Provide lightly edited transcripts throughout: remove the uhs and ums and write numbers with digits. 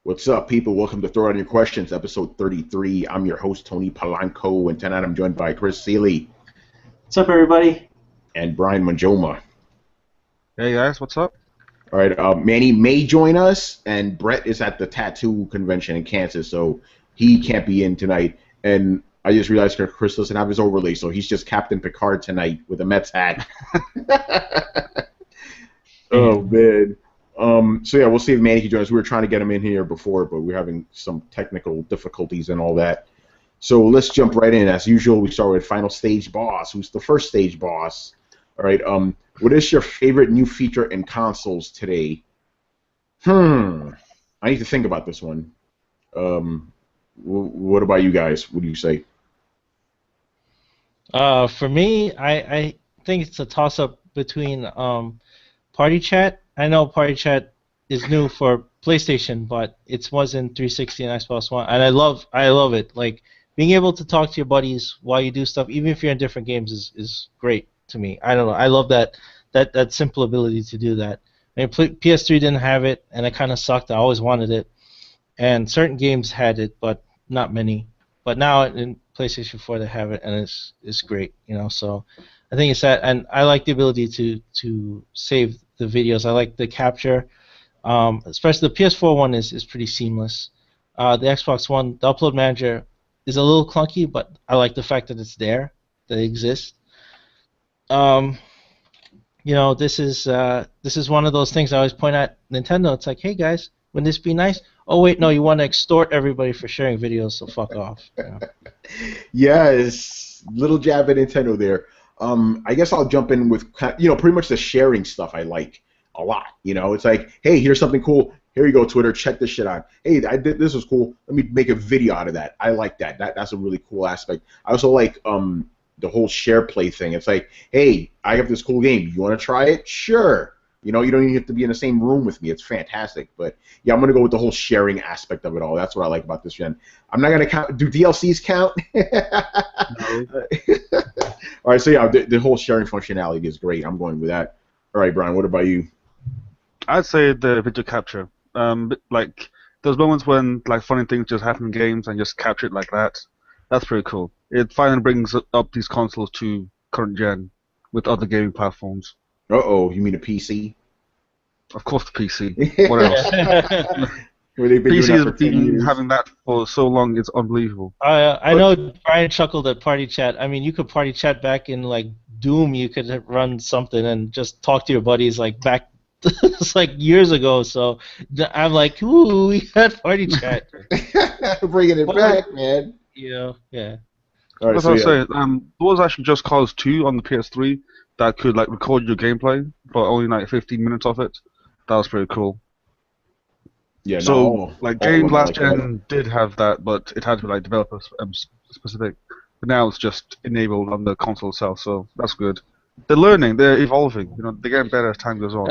What's up, people? Welcome to Throw Down Your Questions, episode 33. I'm your host, Tony Polanco, and tonight I'm joined by Chris Seeley. What's up, everybody? And Brian Manjoma. Hey, guys, what's up? All right, Manny may join us, and Brett is at the tattoo convention in Kansas, so he can't be in tonight. And I just realized Chris doesn't have his overlay, so he's just Captain Picard tonight with a Mets hat. Oh, man. So yeah, we'll see if Manny can join us. We were trying to get him in here before, but we're having some technical difficulties and all that. So let's jump right in. As usual, we start with final stage boss. Who's the first stage boss? All right. What is your favorite new feature in consoles today? I need to think about this one. What about you guys? What do you say? For me, I think it's a toss-up between party chat. I know party chat is new for PlayStation, but it was in 360 and Xbox One, and I love it. Like, being able to talk to your buddies while you do stuff, even if you're in different games, is great to me. I don't know. I love that simple ability to do that. I mean, PS3 didn't have it, and it kind of sucked. I always wanted it, and certain games had it, but not many. But now in PlayStation 4 they have it, and it's great. You know, so I think it's that, and I like the ability to save the videos. I like the capture, especially the PS4 one is pretty seamless. The Xbox One, the upload manager is a little clunky, but I like the fact that it's there, that it exists. You know, this is one of those things I always point at Nintendo. It's like, hey guys, wouldn't this be nice? Oh wait, no, you want to extort everybody for sharing videos, so fuck off. Yeah. Yes, little jab at Nintendo there. I guess I'll jump in with, pretty much the sharing stuff I like a lot. You know, it's like, hey, here's something cool. Here you go, Twitter. Check this shit out. Hey, this was cool. Let me make a video out of that. I like that. That's a really cool aspect. I also like the whole share play thing. It's like, hey, I have this cool game. You want to try it? Sure. You know, you don't even have to be in the same room with me. It's fantastic. But yeah, I'm gonna go with the whole sharing aspect of it all. That's what I like about this gen. I'm not gonna count. Do DLCs count? No. All right. So yeah, the whole sharing functionality is great. I'm going with that. All right, Brian. What about you? I'd say the video capture. Like those moments when like funny things just happen in games and just capture it like that. That's pretty cool. It finally brings up these consoles to current gen with other gaming platforms. Uh-oh, you mean a PC? Of course, the PC. What else? PC has been having that for so long, it's unbelievable. I know Brian chuckled at party chat. I mean, you could party chat back in like Doom. You could run something and just talk to your buddies like back. It's like years ago. So I'm like, ooh, we had party chat. Bringing it back, man. Yeah. All right, so there was actually Just Cause 2 on the PS3 that could like record your gameplay, but only like 15 minutes of it. That was pretty cool. Yeah. So like games last gen did have that, but it had to be like developer specific. But now it's just enabled on the console itself, so that's good. They're learning, they're evolving. You know, they're getting better as time goes on.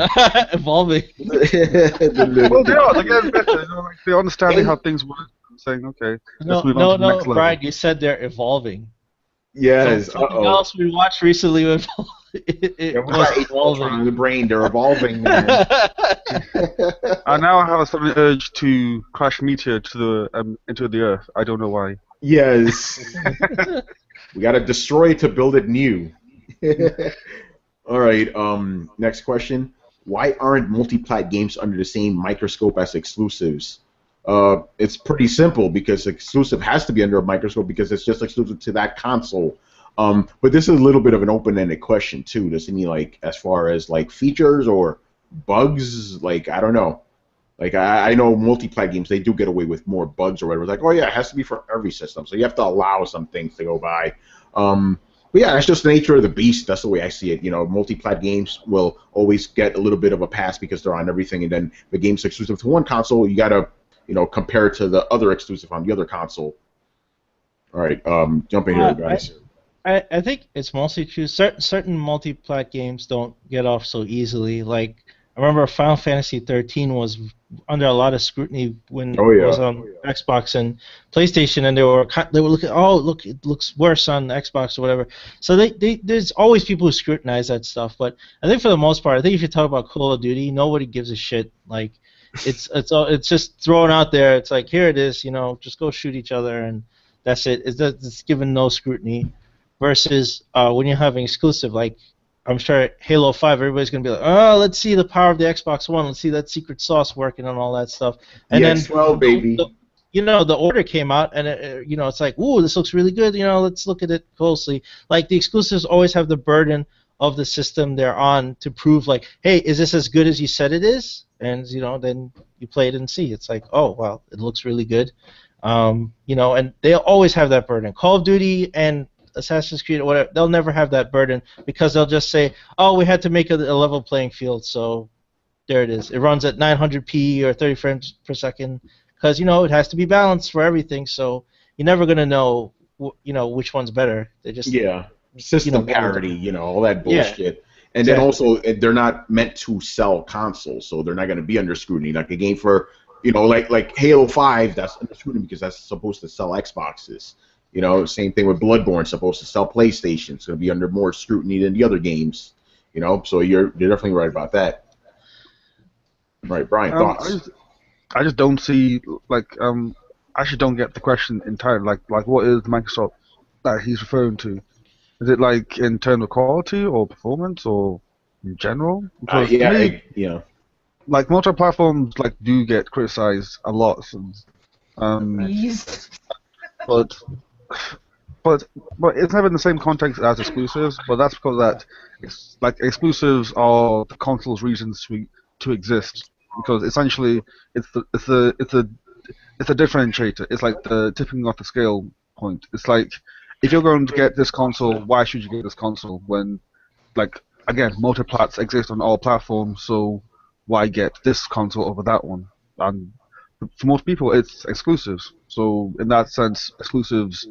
Evolving. Well, they are. They're getting better. You know, like they're understanding how things work. And saying, okay, let's move on to the next level. Brian, you said they're evolving. Yes. Something else we watched recently was evolving. The brain, they're evolving. Man. I now have a sudden urge to crash meteor to the into the Earth. I don't know why. Yes. We gotta destroy it to build it new. All right. Next question. Why aren't multiplat games under the same microscope as exclusives? It's pretty simple because exclusive has to be under a microscope because it's just exclusive to that console. But this is a little bit of an open-ended question too. Does it mean like as far as like features or bugs? Like I don't know. Like I know multiplat games they do get away with more bugs or whatever. It's like, oh yeah, it has to be for every system, so you have to allow some things to go by. But yeah, that's just the nature of the beast. That's the way I see it. You know, multiplat games will always get a little bit of a pass because they're on everything, and then the game's exclusive to one console. You gotta, compare it to the other exclusive on the other console. All right, jump in here, guys. I think it's mostly true. Certain multiplat games don't get off so easily. Like I remember Final Fantasy 13 was under a lot of scrutiny when it was on Xbox and PlayStation, and they were looking, look, it looks worse on Xbox or whatever. So there's always people who scrutinize that stuff. But I think for the most part, I think if you talk about Call of Duty, nobody gives a shit. Like It's just thrown out there. It's like, here it is, just go shoot each other and that's it. It's given no scrutiny. Versus when you're having exclusive, like I'm sure Halo 5, everybody's gonna be like, oh, let's see the power of the Xbox One. Let's see that secret sauce working and all that stuff. And then X12, baby. the order came out, and it's like, ooh, this looks really good. Let's look at it closely. Like the exclusives always have the burden of the system they're on to prove, like, hey, is this as good as you said it is? And then you play it and see. It's like, oh, well, it looks really good. And they always have that burden. Call of Duty and Assassin's Creed or whatever, they'll never have that burden because they'll just say, oh, we had to make a level playing field, so there it is. It runs at 900p or 30 frames per second because, it has to be balanced for everything, so you're never going to know, which one's better. They just system parity, all that bullshit. Yeah, and then also, they're not meant to sell consoles, so they're not going to be under scrutiny. Like a game for, like Halo 5, that's under scrutiny because that's supposed to sell Xboxes. Same thing with Bloodborne, supposed to sell PlayStation. It's going to be under more scrutiny than the other games. So you're definitely right about that. Right, Brian, thoughts? I just don't see, I actually don't get the question entirely. Like what is Microsoft that he's referring to? Is it like in terms of quality or performance or in general? Because to me, like multi-platforms do get criticized a lot. But it's never in the same context as exclusives. But that's because exclusives are the console's reasons to exist. Because essentially, it's a differentiator. It's like the tipping off the scale point. It's like if you're going to get this console, why should you get this console when, again, multiplats exist on all platforms, so why get this console over that one? And for most people, it's exclusives. So in that sense, exclusives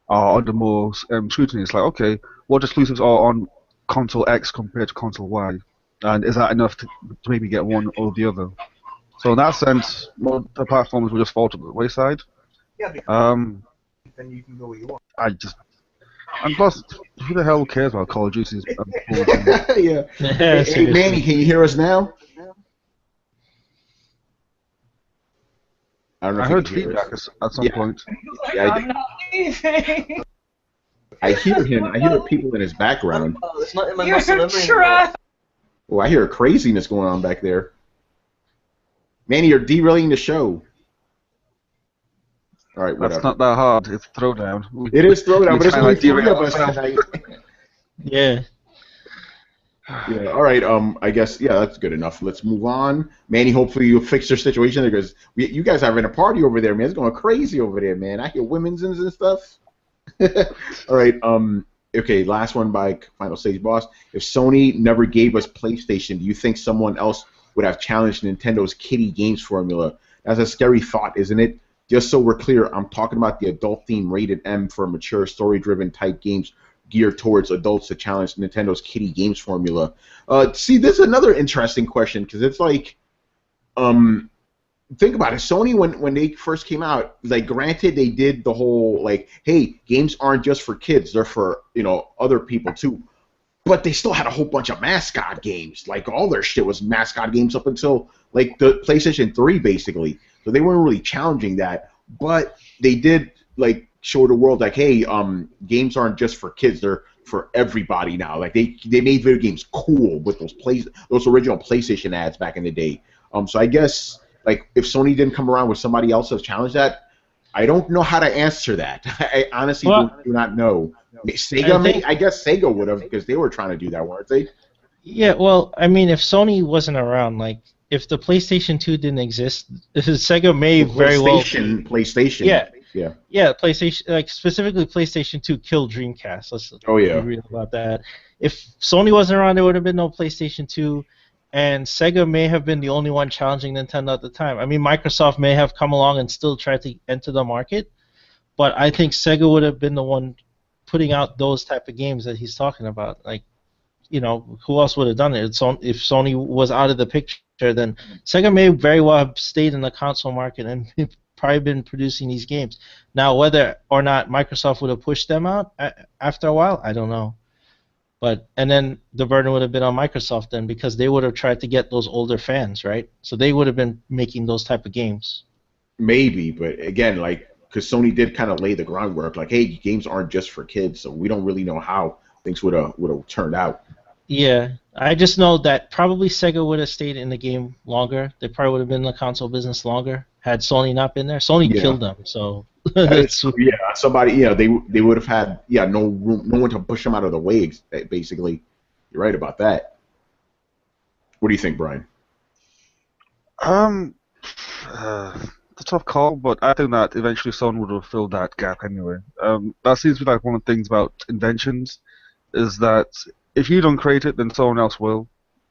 are under more scrutiny. It's like, okay, what exclusives are on console X compared to console Y? And is that enough to maybe get one or the other? So in that sense, the platforms will just fall to the wayside. Yeah, because then you can go where you want. And plus, who the hell cares about Call of Duty? Yeah. Hey, Manny, can you hear us now? I don't know. I heard feedback at some point. Yeah, I'm not leaving. I hear him. I hear people in his background. Oh, it's not in my muscle memory. Oh, I hear craziness going on back there. Manny, you're derailing the show. All right, whatever. That's not that hard. It's Throwdown. It is Throwdown, but it's only three of us tonight. Yeah. Yeah. All right. I guess that's good enough. Let's move on. Manny, hopefully you'll fix your situation there because you guys are having a party over there, man. It's going crazy over there, man. I hear women's and stuff. All right. Okay. Last one by Final Stage Boss. If Sony never gave us PlayStation, do you think someone else would have challenged Nintendo's kiddie games formula? That's a scary thought, isn't it? Just so we're clear, I'm talking about the adult theme rated M for mature story-driven type games geared towards adults to challenge Nintendo's kiddie games formula. See, this is another interesting question because it's like, think about it. Sony, when they first came out, granted they did the whole hey, games aren't just for kids; they're for other people too. But they still had a whole bunch of mascot games. All their shit was mascot games up until the PlayStation 3, basically. So they weren't really challenging that, but they did show the world hey, games aren't just for kids; they're for everybody now. They made video games cool with those original PlayStation ads back in the day. So I guess if Sony didn't come around with somebody else to challenge that, I don't know how to answer that. I honestly do not know. Sega, I guess Sega would have because they were trying to do that, weren't they? Yeah. Well, I mean, if Sony wasn't around, if the PlayStation 2 didn't exist, Sega may very well. PlayStation. Yeah. Yeah. PlayStation, specifically PlayStation 2 killed Dreamcast. Let's be real about that. If Sony wasn't around, there would have been no PlayStation 2, and Sega may have been the only one challenging Nintendo at the time. I mean, Microsoft may have come along and still tried to enter the market, but I think Sega would have been the one putting out those type of games that he's talking about. Who else would have done it? If Sony was out of the picture, then Sega may very well have stayed in the console market and probably been producing these games. Now, whether or not Microsoft would have pushed them out after a while, I don't know. And then the burden would have been on Microsoft then, because they would have tried to get those older fans, right? So they would have been making those type of games. Maybe, but again, like, because Sony did kind of lay the groundwork, like, hey, games aren't just for kids, so we don't really know how things would have turned out. Yeah, I just know that probably Sega would have stayed in the game longer. They probably would have been in the console business longer had Sony not been there. Sony killed them, so that's somebody, they would have had no room, no one to push them out of the way. Basically, you're right about that. What do you think, Brian? It's a tough call, but I think that eventually someone would have filled that gap anyway. That seems to be like one of the things about inventions, is that if you don't create it, then someone else will.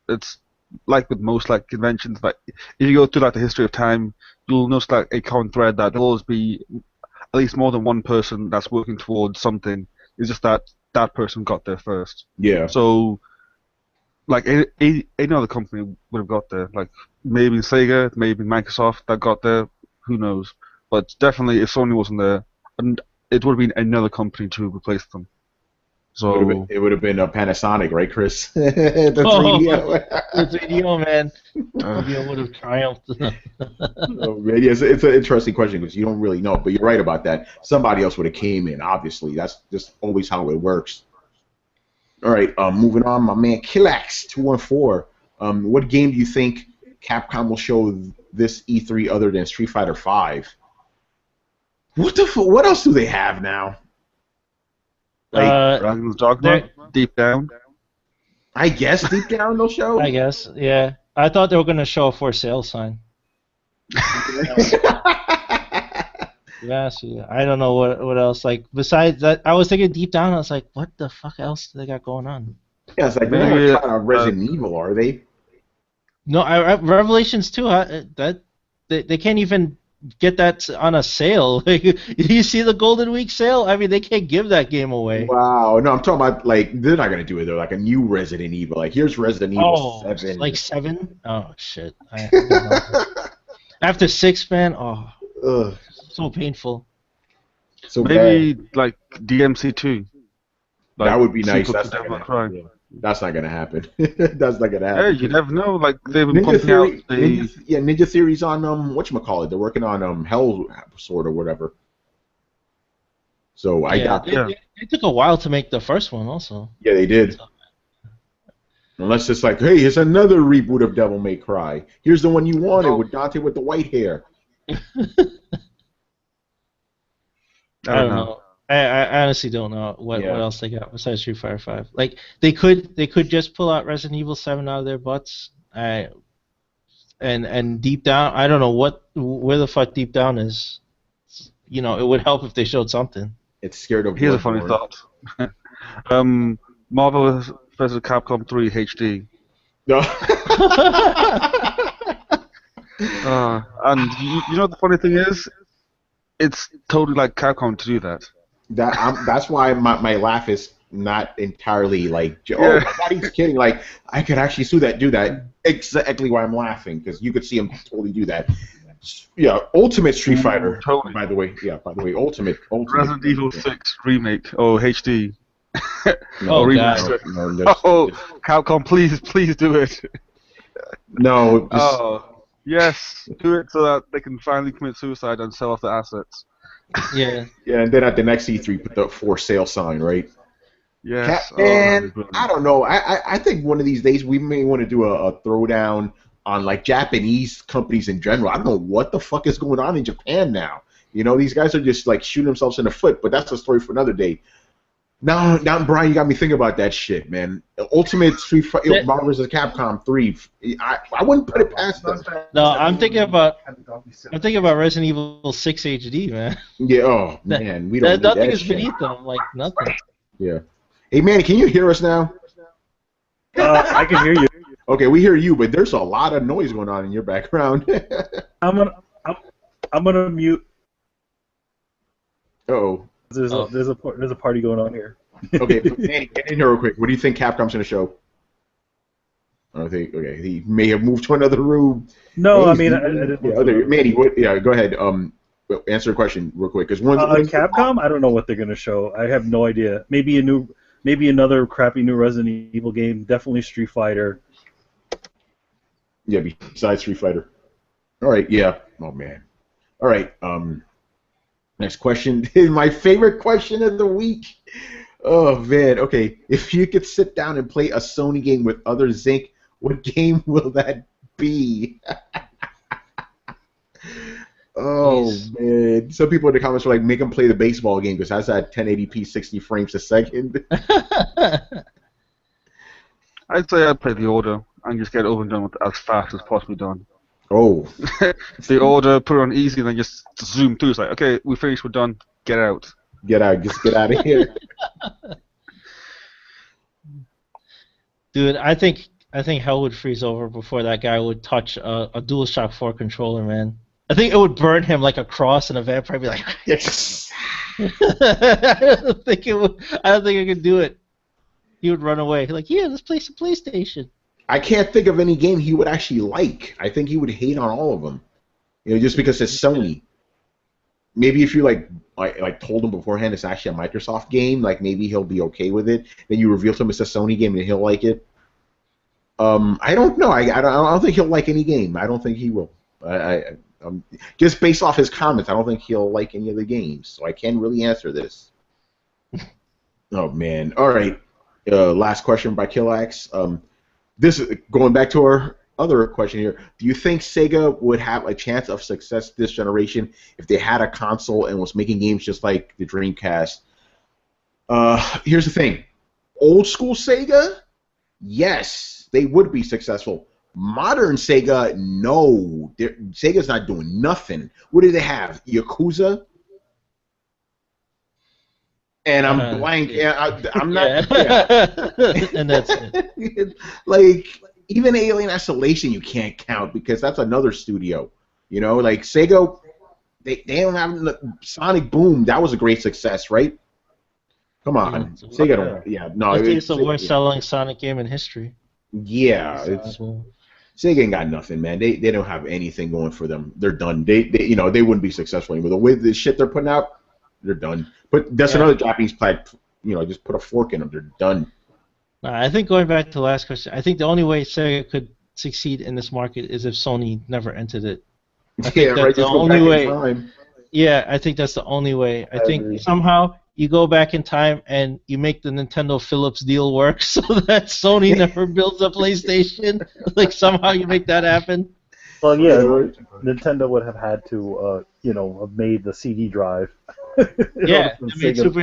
It's like with most like inventions, like if you go through like the history of time, you'll notice like a common thread that there'll always be at least more than one person that's working towards something. It's just that that person got there first. Yeah. So, like any other company would have got there. Like maybe Sega, maybe Microsoft that got there. Who knows? But definitely, if Sony wasn't there, and it would have been another company to replace them. So it would have been a Panasonic, right, Chris? the 3DO. The 3DO, man. 3DO would have triumphed. Oh, man, yes, it's an interesting question because you don't really know, but you're right about that. Somebody else would have came in, obviously. That's just always how it works. All right, moving on, my man Killax214. What game do you think Capcom will show this E3 other than Street Fighter V? What else do they have now? Like Dragon's Dogma, Deep Down. I guess Deep Down they'll show. I guess, yeah. I thought they were gonna show a for sale sign. Yes, yeah. I don't know what else. Like besides that, I was thinking Deep Down. I was like, what the fuck else do they got going on? Yeah, it's like they're not trying to Resident Evil, are they? No, Revelations 2. They can't even get that on a sale. You see the Golden Week sale? I mean, they can't give that game away. Wow. No, I'm talking about, like, they're not going to do it. They're like a new Resident Evil. Like, here's Resident Evil 7. Like 7? Oh, shit. After 6, man, so painful. So maybe, bad. Like, DMC 2. Like, that would be nice. That's not going to happen. That's not gonna happen. That's not gonna happen. Yeah, you never know. Like they've been pumping out Ninja Theory's on whatchamacallit. They're working on Hell Sword or whatever. So I got it took a while to make the first one also. Yeah, they did. Unless it's like, hey, here's another reboot of Devil May Cry. Here's the one you wanted with Dante with the white hair. I don't know. I honestly don't know what else they got besides Street Fighter V. Like they could just pull out Resident Evil 7 out of their butts. And Deep Down, I don't know where the fuck Deep Down is. You know, it would help if they showed something. It's scared of. Here's a funny thought. Marvel vs. Capcom 3 HD. No. And you know what the funny thing is? It's totally like Capcom to do that. That's why my laugh is not entirely like, oh, my God, he's kidding. Like, I could actually do that. Exactly why I'm laughing, because you could see him totally do that. Yeah, Ultimate Street Fighter. Totally. By the way, Ultimate. Resident Evil 6 remake. Oh, HD. Oh, Capcom, please do it. No. Yes, do it so that they can finally commit suicide and sell off the assets. Yeah. Yeah, and then at the next E3, put the for sale sign, right? Yes. And I don't know. I think one of these days we may want to do a throwdown on like Japanese companies in general. I don't know what the fuck is going on in Japan now. You know, these guys are just like shooting themselves in the foot. But that's a story for another day. Now, Brian, you got me thinking about that shit, man. Ultimate Street Fighter, Marvel vs. Capcom 3. I wouldn't put it past them. No, I'm thinking about Resident Evil 6 HD, man. Yeah. Oh man, we don't. Nothing is beneath them. Like nothing. Yeah. Hey, man, can you hear us now? I can hear you. Okay, we hear you, but there's a lot of noise going on in your background. I'm gonna mute. Uh-oh. There's a party going on here. Okay, Manny, get in here real quick. What do you think Capcom's gonna show? Okay, he may have moved to another room. No, hey, I mean, I didn't. Manny, go ahead. Answer a question real quick. Cause Capcom, I don't know what they're gonna show. I have no idea. Maybe a new maybe another crappy new Resident Evil game. Definitely Street Fighter. Yeah, besides Street Fighter. All right, yeah. Oh man. All right. Next question is my favorite question of the week. Oh man. Okay, if you could sit down and play a Sony game with otherzinc, what game will that be? Oh man. Some people in the comments were like, make them play the baseball game because that's at 1080p 60 frames a second. I'd say I'd play the order and just get it over and done with as fast as possibly done. Oh. The order, put it on easy, and then just zoom through. It's like, okay, we finished, we're done, get out. Get out, just get out of here. Dude, I think hell would freeze over before that guy would touch a DualShock 4 controller, man. I think it would burn him like a cross, and a vampire would be like, Yes. I don't think I could do it. He would run away. He's like, yeah, let's play some PlayStation. I can't think of any game he would actually like. I think he would hate on all of them. You know, just because it's Sony. Maybe if you like told him beforehand it's actually a Microsoft game, like maybe he'll be okay with it. Then you reveal to him it's a Sony game and he'll like it. I don't know. I don't think he'll like any game. I don't think he will. Just based off his comments, I don't think he'll like any of the games. So I can't really answer this. Oh man. All right. Last question by Killax. This is going back to our other question here. Do you think Sega would have a chance of success this generation if they had a console and was making games just like the Dreamcast? Here's the thing. Old school Sega, yes, they would be successful. Modern Sega, no. Sega's not doing nothing. What do they have? Yakuza? And I'm blank. I'm not. Yeah. And that's it. Like, even Alien Isolation you can't count because that's another studio. You know, like Sega, they don't have Sonic Boom. That was a great success, right? Come on, Sega don't. Yeah, no. I think it's the worst selling Sonic game in history. Yeah, Sega ain't got nothing, man. They don't have anything going for them. They're done. They wouldn't be successful anymore. With the shit they're putting out, they're done. But that's another Japanese plat. Just put a fork in them. They're done. I think going back to the last question, I think the only way Sega could succeed in this market is if Sony never entered it. I think that's the only way. Yeah, I think that's the only way. I think somehow you go back in time and you make the Nintendo Philips deal work so that Sony never builds a PlayStation. Like somehow you make that happen. Well, yeah, Nintendo would have had to, have made the CD drive. Yeah, I mean, Super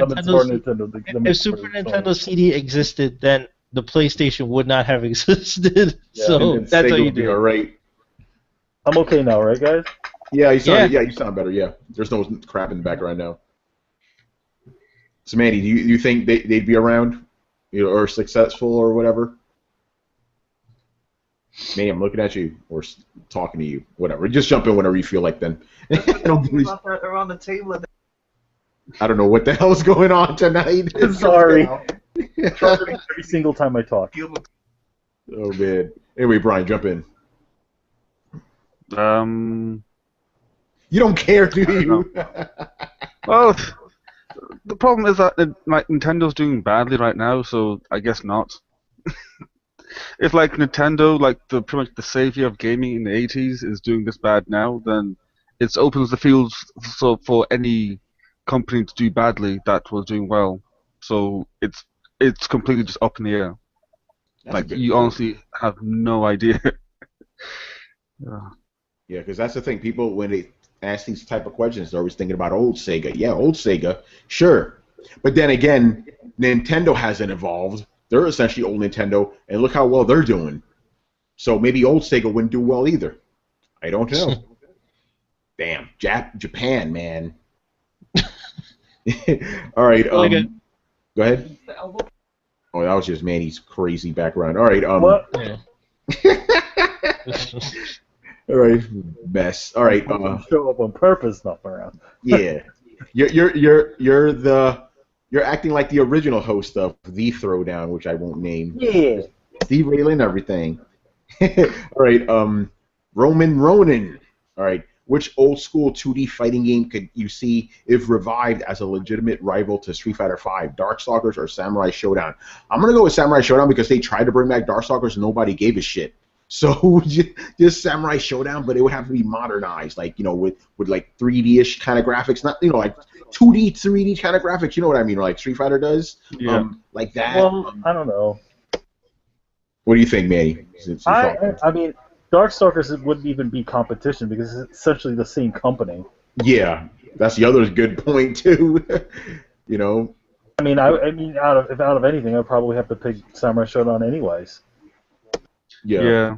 Nintendo CD existed, then the PlayStation would not have existed. Yeah, so that's how you do it. Right. I'm okay now, right, guys? Yeah, you sound better. Yeah, there's no crap in the background now. So, Mandy, do you think they'd be around, or successful, or whatever? Mandy, I'm looking at you, or talking to you, whatever. Just jump in whenever you feel like. Then. Around the table. I don't know what the hell's going on tonight. Sorry. Every single time I talk. Oh man. Anyway, Brian, jump in. You don't care, do you? Well, the problem is that Nintendo's doing badly right now, so I guess not. If Nintendo, pretty much the savior of gaming in the 80s, is doing this bad now, then it opens the field for any company to do badly that was doing well. So it's completely just up in the air. You honestly have no idea. Yeah, because that's the thing. People, when they ask these type of questions, they're always thinking about old Sega. Yeah, old Sega, sure. But then again, Nintendo hasn't evolved. They're essentially old Nintendo, and look how well they're doing. So maybe old Sega wouldn't do well either. I don't know. Damn, Japan, man. All right. Go ahead. Oh, that was just Manny's crazy background. All right. What? All right. Mess. All right. Show up on purpose, not around. Yeah. You're acting like the original host of the Throwdown, which I won't name. Yeah. Derailing everything. All right. Roman Ronan. All right. which old school 2D fighting game could you see if revived as a legitimate rival to Street Fighter V? Darkstalkers or Samurai Showdown? I'm gonna go with Samurai Showdown because they tried to bring back Darkstalkers and nobody gave a shit. So just Samurai Showdown, but it would have to be modernized, like with like 3D-ish kind of graphics, not like 2D, 3D kind of graphics. You know what I mean? Like Street Fighter does, like that. Well, I don't know. What do you think, Manny? I mean, Darkstalkers wouldn't even be competition because it's essentially the same company. Yeah, that's the other good point too. I mean, out of anything, I'd probably have to pick Samurai Showdown anyways. Yeah.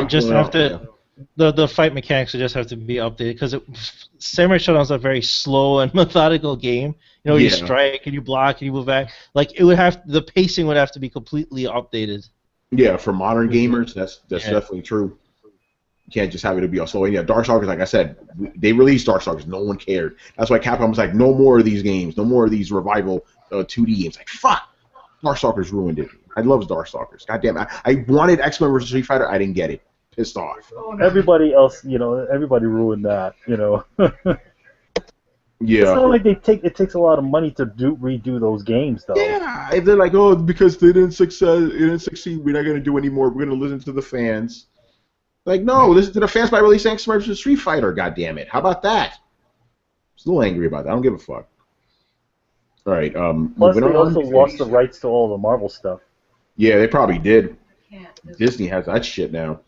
Just have to. The fight mechanics would just have to be updated because Samurai Showdown is a very slow and methodical game. You strike and you block and you move back. Like the pacing would have to be completely updated. Yeah, for modern gamers, that's definitely true. You can't just have it be all slow. And yeah, Darkstalkers, like I said, they released Darkstalkers, no one cared. That's why Capcom was like, no more of these games, no more of these revival 2D games. Like, fuck, Darkstalkers ruined it. I love Darkstalkers. Goddamn, I wanted X-Men vs. Street Fighter, I didn't get it. Pissed off. Everybody else, everybody ruined that, Yeah. It's not like it takes a lot of money to redo those games, though. Yeah, they're like, oh, because they didn't succeed, we're not going to do any more. We're going to listen to the fans. Like, no, listen to the fans by releasing X-Men vs. Street Fighter, goddammit. How about that? Still angry about that. I don't give a fuck. All right, Plus, they also lost the rights to all the Marvel stuff. Yeah, they probably did. Disney has that shit now.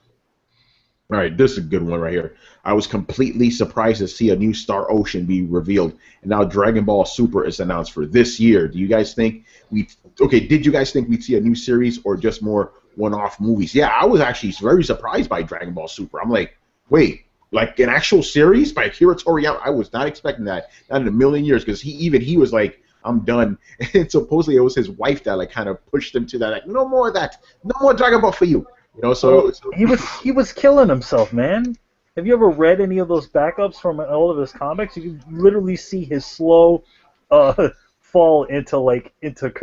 All right, this is a good one right here. I was completely surprised to see a new Star Ocean be revealed, and now Dragon Ball Super is announced for this year. Do you guys think did you guys think we'd see a new series or just more one-off movies? Yeah, I was actually very surprised by Dragon Ball Super. I'm like, wait, like an actual series by Akira Toriyama? I was not expecting that, not in a million years, because he was like, I'm done. And supposedly it was his wife that like kind of pushed him to that, like, no more of that, no more Dragon Ball for you. So he was killing himself, man. Have you ever read any of those backups from all of his comics? You can literally see his slow fall into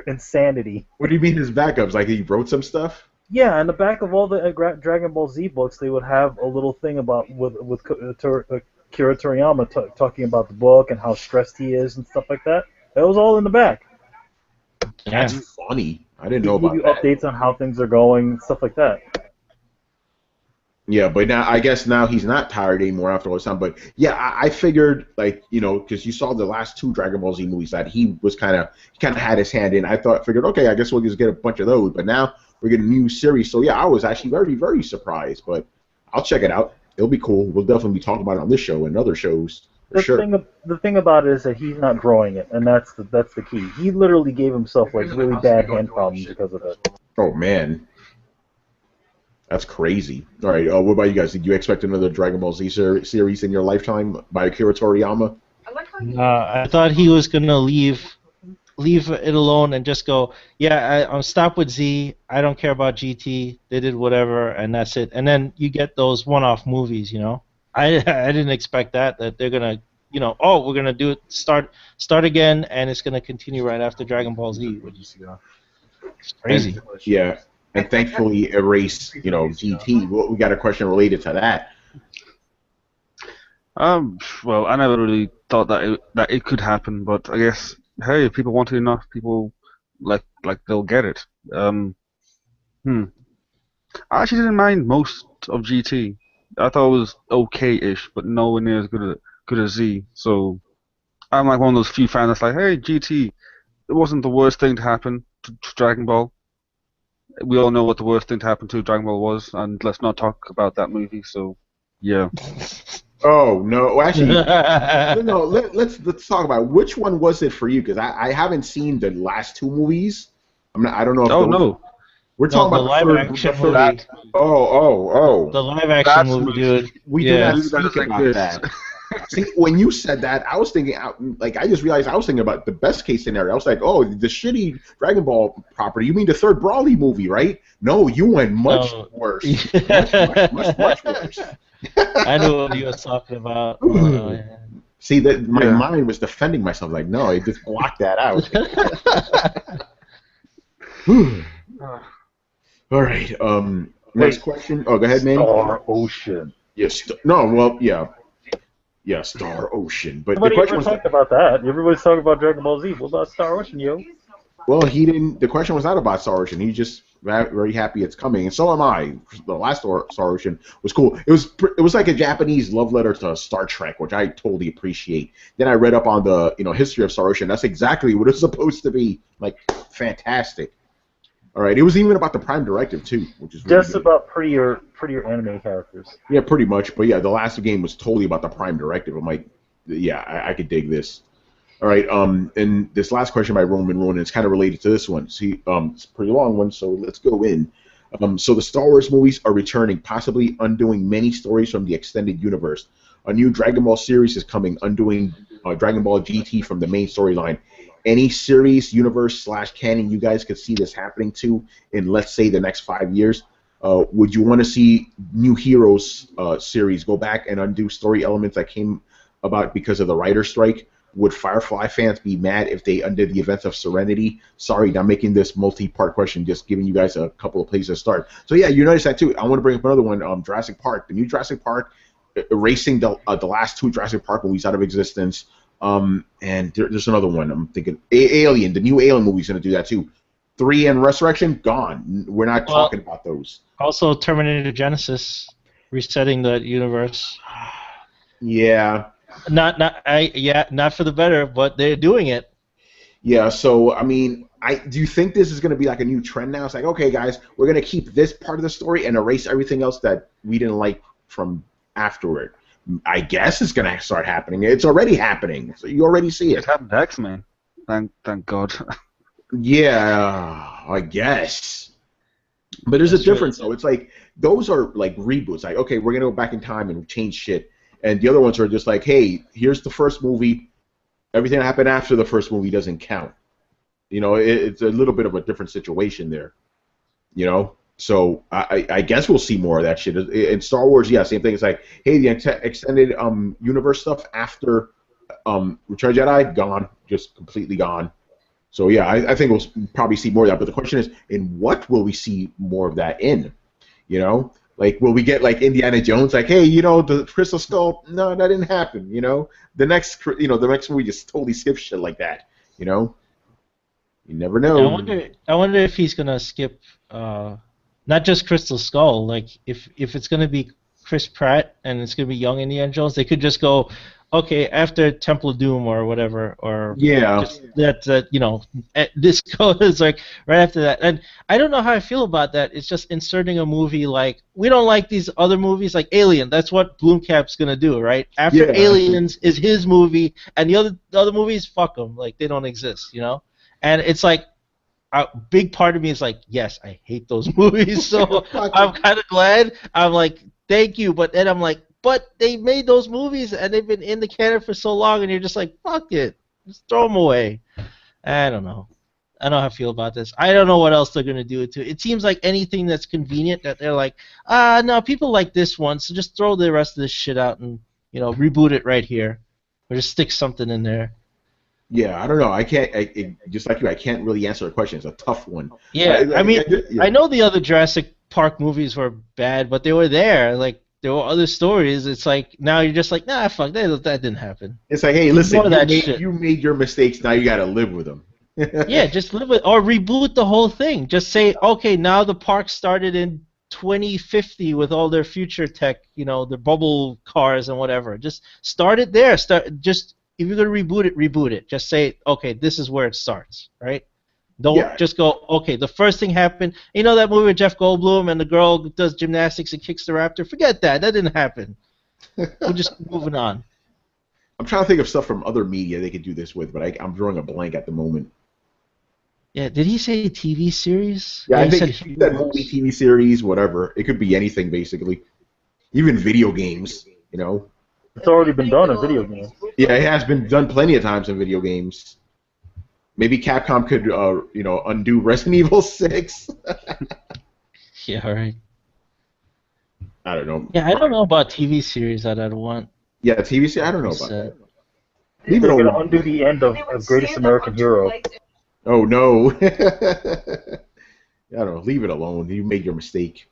insanity. What do you mean his backups? Like he wrote some stuff? Yeah, in the back of all the Dragon Ball Z books, they would have a little thing about with Akira Toriyama talking about the book and how stressed he is and stuff like that. That was all in the back. That's funny. I didn't know about that. Updates on how things are going, stuff like that. Yeah, but now I guess he's not tired anymore after all this time. But yeah, I figured because you saw the last two Dragon Ball Z movies that he kind of had his hand in. Figured okay, I guess we'll just get a bunch of those. But now we're getting a new series, so yeah, I was actually very, very surprised. But I'll check it out. It'll be cool. We'll definitely be talking about it on this show and other shows. The thing about it is that he's not growing it, and that's the key. He literally gave himself really bad hand problems because of it. Oh man, that's crazy. All right, what about you guys? Did you expect another Dragon Ball Z series in your lifetime by Akira Toriyama? I thought he was gonna leave it alone and just go, I'm stop with Z. I don't care about GT. They did whatever, and that's it. And then you get those one-off movies, I didn't expect that they're gonna, we're gonna do it, start again, and it's gonna continue right after Dragon Ball Z. It's crazy. And thankfully erase, GT. We got a question related to that. Well, I never really thought that it could happen, but I guess if people want it enough, people like they'll get it. I actually didn't mind most of GT. I thought it was okay-ish, but nowhere near as good as Z. So I'm like one of those few fans that's like, hey, GT, it wasn't the worst thing to happen to Dragon Ball. We all know what the worst thing to happen to Dragon Ball was, and let's not talk about that movie. So, yeah. Oh no! Actually, no. Let's talk about which one was it for you? Because I haven't seen the last two movies. I don't know. If no. We're talking about the live action movie. The live action movie, dude. We did not speak about that. See, when you said that, I was thinking, I just realized I was thinking about the best case scenario. I was like, oh, the shitty Dragon Ball property. You mean the third Brawly movie, right? No, you went much worse. much worse. I know what you were talking about. See, that my mind was defending myself. Like, no, I just blocked that out. All right. Next question. Oh, go ahead, man. Star Ocean. Yes. No. Well, yeah. Yeah. Star Ocean. But the Nobody question ever was, talked about that. Everybody's talking about Dragon Ball Z. What about Star Ocean, yo? well, he didn't. The question was not about Star Ocean. He's just very happy it's coming, and so am I. The last Star Ocean was cool. It was like a Japanese love letter to Star Trek, which I totally appreciate. Then I read up on the history of Star Ocean. That's exactly what it's supposed to be. Like, fantastic. All right, it was even about the Prime Directive too, which is really Just good. about prettier anime characters. Yeah, pretty much. But yeah, the last game was totally about the Prime Directive. I'm like, yeah, I could dig this. All right, and this last question by Roman Ronan is kind of related to this one. See, it's a pretty long one, so let's go in. So the Star Wars movies are returning, possibly undoing many stories from the extended universe. A new Dragon Ball series is coming, undoing Dragon Ball GT from the main storyline. Any series, universe / canon you guys could see this happening to in, let's say, the next 5 years? Would you want to see New Heroes series go back and undo story elements that came about because of the writer's strike? Would Firefly fans be mad if they undid the events of Serenity? Sorry, not making this multi-part question, just giving you guys a couple of places to start. So yeah, you noticed that too. I want to bring up another one, Jurassic Park. The new Jurassic Park, erasing the last 2 Jurassic Park movies out of existence. And there's another one. I'm thinking Alien. The new Alien movie's going to do that too. 3 and Resurrection, gone. We're not talking about those. Also, Terminator Genesis, resetting the universe. Yeah. Not for the better, but they're doing it. Yeah, so I mean, do you think this is going to be like a new trend now? It's like, okay, guys, we're going to keep this part of the story and erase everything else that we didn't like from afterward. I guess it's going to start happening. It's already happening, so you already see it. It happened to X-Men. Thank God. Yeah, I guess. But there's a difference, though. It's like those are like reboots. Like, okay, we're going to go back in time and change shit. And the other ones are just like, hey, here's the first movie. Everything that happened after the first movie doesn't count. It's a little bit of a different situation there. So I guess we'll see more of that shit. In Star Wars, yeah, same thing. It's like, hey, the extended universe stuff after Return of the Jedi, gone, just completely gone. So yeah, I think we'll probably see more of that. But the question is, in what will we see more of that in? Like, will we get like Indiana Jones? Like, hey, the Crystal Skull? No, that didn't happen. The next movie just totally skips shit like that. You never know. I wonder if he's gonna skip not just Crystal Skull. Like, if it's gonna be Chris Pratt and it's gonna be young Indiana Jones, they could just go, okay, after Temple of Doom or whatever, or yeah, just this goes like right after that. And I don't know how I feel about that. It's just inserting a movie like, we don't like these other movies like Alien. That's what Blomkamp's gonna do, right? After Aliens is his movie, and the other movies, fuck them, like they don't exist, And it's like a big part of me is like, yes, I hate those movies, so I'm kind of glad. I'm like, thank you, but then I'm like, but they made those movies and they've been in the canon for so long, and you're just like, fuck it, just throw them away. I don't know. I don't know how I feel about this. I don't know what else they're gonna do it to. It seems like anything that's convenient that they're like, no, people like this one, so just throw the rest of this shit out and reboot it right here, or just stick something in there. Yeah, I don't know. I can't. Just like you, I can't really answer the question. It's a tough one. Yeah, I know the other Jurassic Park movies were bad, but they were there. Like, there were other stories. It's like, now you're just like, nah, fuck, that didn't happen. It's like, hey, listen, you made your mistakes. Now you got to live with them. Yeah, just live with, or reboot the whole thing. Just say, okay, now the park started in 2050 with all their future tech, the bubble cars and whatever. Just start it there. If you're gonna reboot it. Just say, okay, this is where it starts, right? Don't just go, okay, the first thing happened. That movie with Jeff Goldblum and the girl does gymnastics and kicks the raptor? Forget that. That didn't happen. We're just moving on. I'm trying to think of stuff from other media they could do this with, but I'm drawing a blank at the moment. Yeah, did he say TV series? Yeah, I think he said movie, TV series, whatever. It could be anything, basically. Even video games, It's already been done in video games. Yeah, it has been done plenty of times in video games. Maybe Capcom could, undo Resident Evil 6. Yeah, right. I don't know. Yeah, I don't know about TV series that I'd want. Yeah, TV series, I don't know about that. Leave it alone. Undo the end of Greatest American Hero. Oh, no. I don't know. Leave it alone. You made your mistake.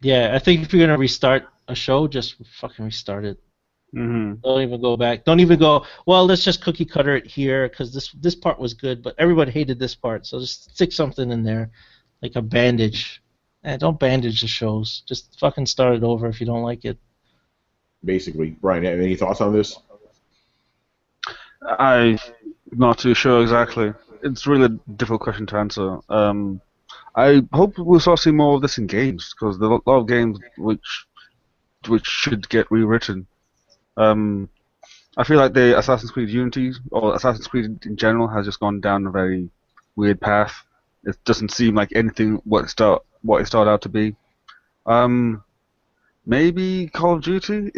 Yeah, I think if you're going to restart a show, just fucking restart it. Mm-hmm. Don't even go back. Don't even go, well, let's just cookie cutter it here because this part was good, but everyone hated this part, so just stick something in there, like a bandage. Don't bandage the shows. Just fucking start it over if you don't like it. Basically. Brian, any thoughts on this? I'm not too sure exactly. It's really a difficult question to answer. I hope we'll start seeing more of this in games because there are a lot of games which should get rewritten. I feel like the Assassin's Creed Unity or Assassin's Creed in general has just gone down a very weird path. It doesn't seem like anything what it started out to be. Maybe Call of Duty,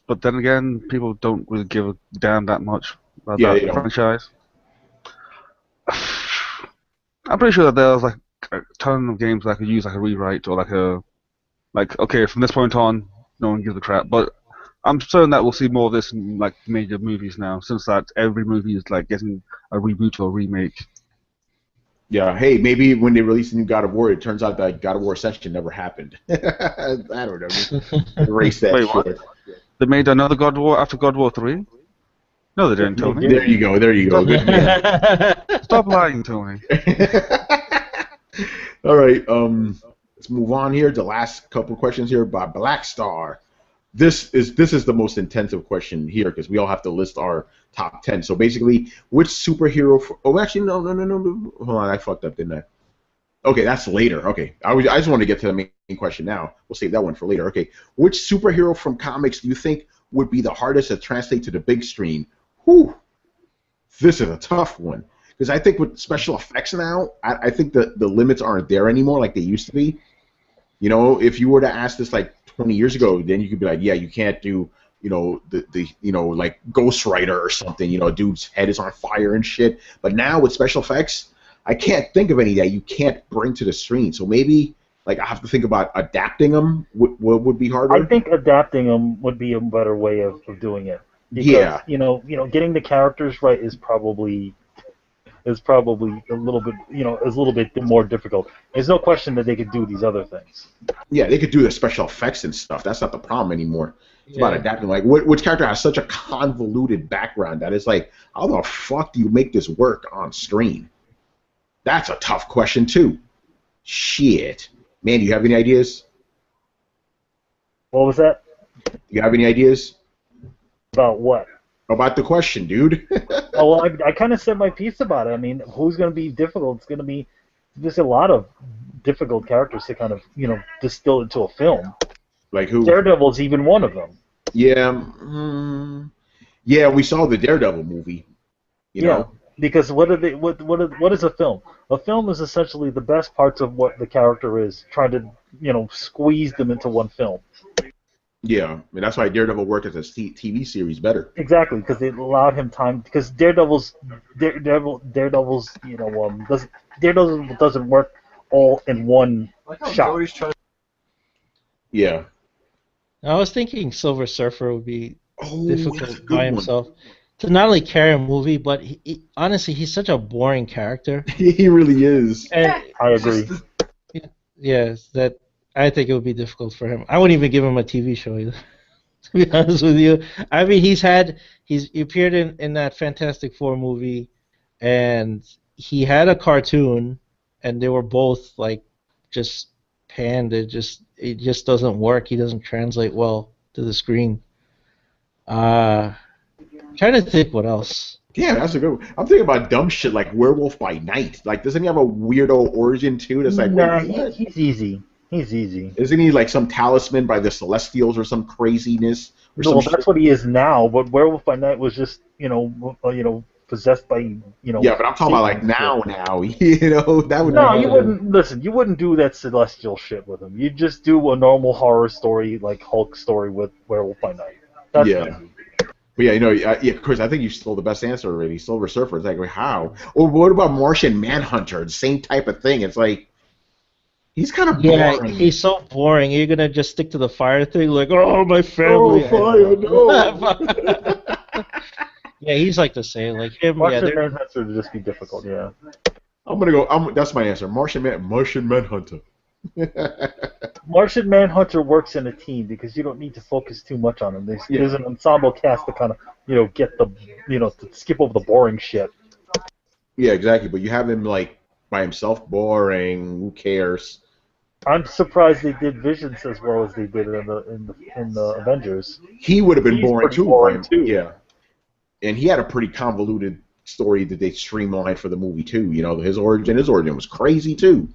but then again, people don't really give a damn that much about that franchise. I'm pretty sure that there's like a ton of games that could use like a rewrite or okay, from this point on, no one gives a crap. But I'm certain that we'll see more of this in like major movies now, since that every movie is like getting a reboot or remake. Yeah, hey, maybe when they release a new God of War, it turns out that God of War Ascension never happened. I don't know. Erase that Wait, shit. what? They made another God of War after God of War 3? No, they didn't, Tony. There you go. Good man. Stop lying, Tony. All right, let's move on here. The last couple questions here by Blackstar. This is the most intensive question here because we all have to list our top 10. So basically, which superhero? No. Hold on, I fucked up, didn't I? Okay, that's later. Okay, I just want to get to the main question now. We'll save that one for later. Okay, which superhero from comics do you think would be the hardest to translate to the big screen? Whew, this is a tough one because I think with special effects now, I think the limits aren't there anymore like they used to be. You know, if you were to ask this like 20 years ago, then you could be like, yeah, you can't do, like Ghost Rider or something. You know, a dude's head is on fire and shit. But now with special effects, I can't think of any that you can't bring to the screen. So maybe like I have to think about adapting them. What would be harder? I think adapting them would be a better way of doing it. Because, yeah. Getting the characters right is probably a little bit more difficult. There's no question that they could do these other things. Yeah, they could do the special effects and stuff. That's not the problem anymore. It's about adapting. Like, which character has such a convoluted background that it's like, how the fuck do you make this work on screen? That's a tough question, too. Shit. Man, do you have any ideas? What was that? Do you have any ideas? About what? About the question, dude. Oh, well, I kind of said my piece about it. I mean, who's going to be difficult? It's going to be... There's a lot of difficult characters to kind of, distill into a film. Like who? Daredevil's even one of them. Yeah. Yeah, we saw the Daredevil movie. You know? Because what is a film? A film is essentially the best parts of what the character is, trying to, squeeze them into one film. Yeah, I mean, that's why Daredevil worked as a TV series better. Exactly, because it allowed him time. Because Daredevil doesn't work all in one shot. Yeah. I was thinking Silver Surfer would be difficult by one. himself to not only carry a movie, but honestly, he's such a boring character. He really is. And I agree. Yes, that. I think it would be difficult for him. I wouldn't even give him a TV show either, to be honest with you. I mean, he appeared in that Fantastic Four movie, and he had a cartoon, and they were both like just panned. It just doesn't work. He doesn't translate well to the screen. Trying to think what else. Yeah, that's a good one. I'm thinking about dumb shit like Werewolf by Night. Like, doesn't he have a weirdo origin too? That's like, nah, he's easy. He's easy. Isn't he like some talisman by the Celestials or some craziness? Or No, some that's what he is now. But Werewolf by Night was just possessed by Yeah, but I'm talking about like now. That would. No, you wouldn't listen. You wouldn't do that Celestial shit with him. You'd just do a normal horror story like Hulk story with Werewolf by Night. That's easy. But of course, I think you stole the best answer already. Silver Surfer. It's like, how? Or what about Martian Manhunter? The same type of thing. It's like. He's kind of boring. Yeah, he's so boring. You're gonna just stick to the fire thing, like, oh, my family. Oh, fire, no. Yeah, he's like the same. Like him. Martian Manhunter would just be difficult. Yeah. I'm gonna go. That's my answer. Martian Manhunter. Martian Manhunter works in a team because you don't need to focus too much on him. There's an ensemble cast to kind of, get the, to skip over the boring shit. Yeah, exactly. But you have him like by himself, boring. Who cares? I'm surprised they did Visions as well as they did it in the Avengers. He would have been He's boring pretty too. boring too. Yeah, and he had a pretty convoluted story that they streamlined for the movie too. His origin was crazy too.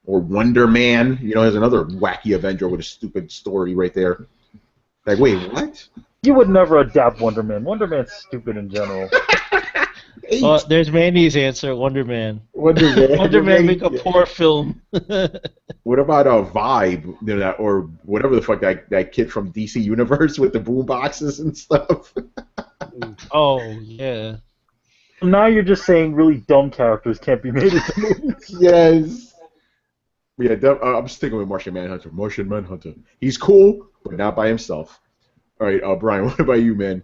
Or Wonder Man, there's another wacky Avenger with a stupid story right there. Like, wait, what? You would never adapt Wonder Man. Wonder Man's stupid in general. Well, there's Mandy's answer, Wonder Man. Wonder Man make a poor film. What about Vibe, or whatever the fuck that kid from DC Universe with the boom boxes and stuff? Oh, yeah. Now you're just saying really dumb characters can't be made into movies. Yes. Yeah, I'm sticking with Martian Manhunter. Martian Manhunter. He's cool, but not by himself. All right, Brian, what about you, man?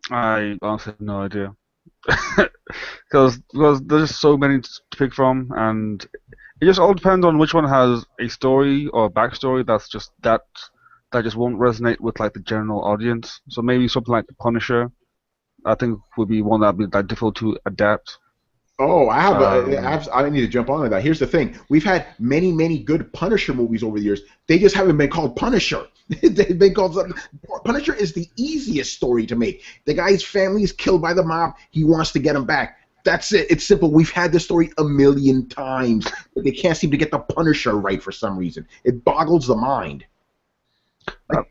I honestly have no idea. Because there's just so many to pick from, and it just all depends on which one has a story or a backstory that just won't resonate with like the general audience. So maybe something like The Punisher, I think would be one that'd be like difficult to adapt. Oh, I need to jump on that. Here's the thing: we've had many, many good Punisher movies over the years. They just haven't been called Punisher. They've been called something. Punisher is the easiest story to make. The guy's family is killed by the mob. He wants to get him back. That's it. It's simple. We've had this story a million times, but they can't seem to get the Punisher right for some reason. It boggles the mind. I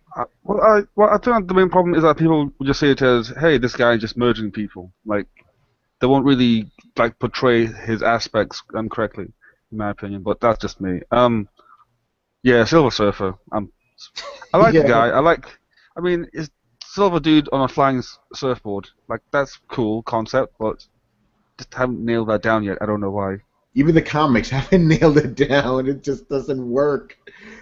think the main problem is that people will just say it as, "Hey, this guy is just murdering people." Like, they won't really like portray his aspects correctly, in my opinion. But that's just me. Yeah, Silver Surfer. I like the guy. It's Silver Dude on a flying surfboard. Like, that's cool concept, but just haven't nailed that down yet. I don't know why. Even the comics haven't nailed it down. It just doesn't work.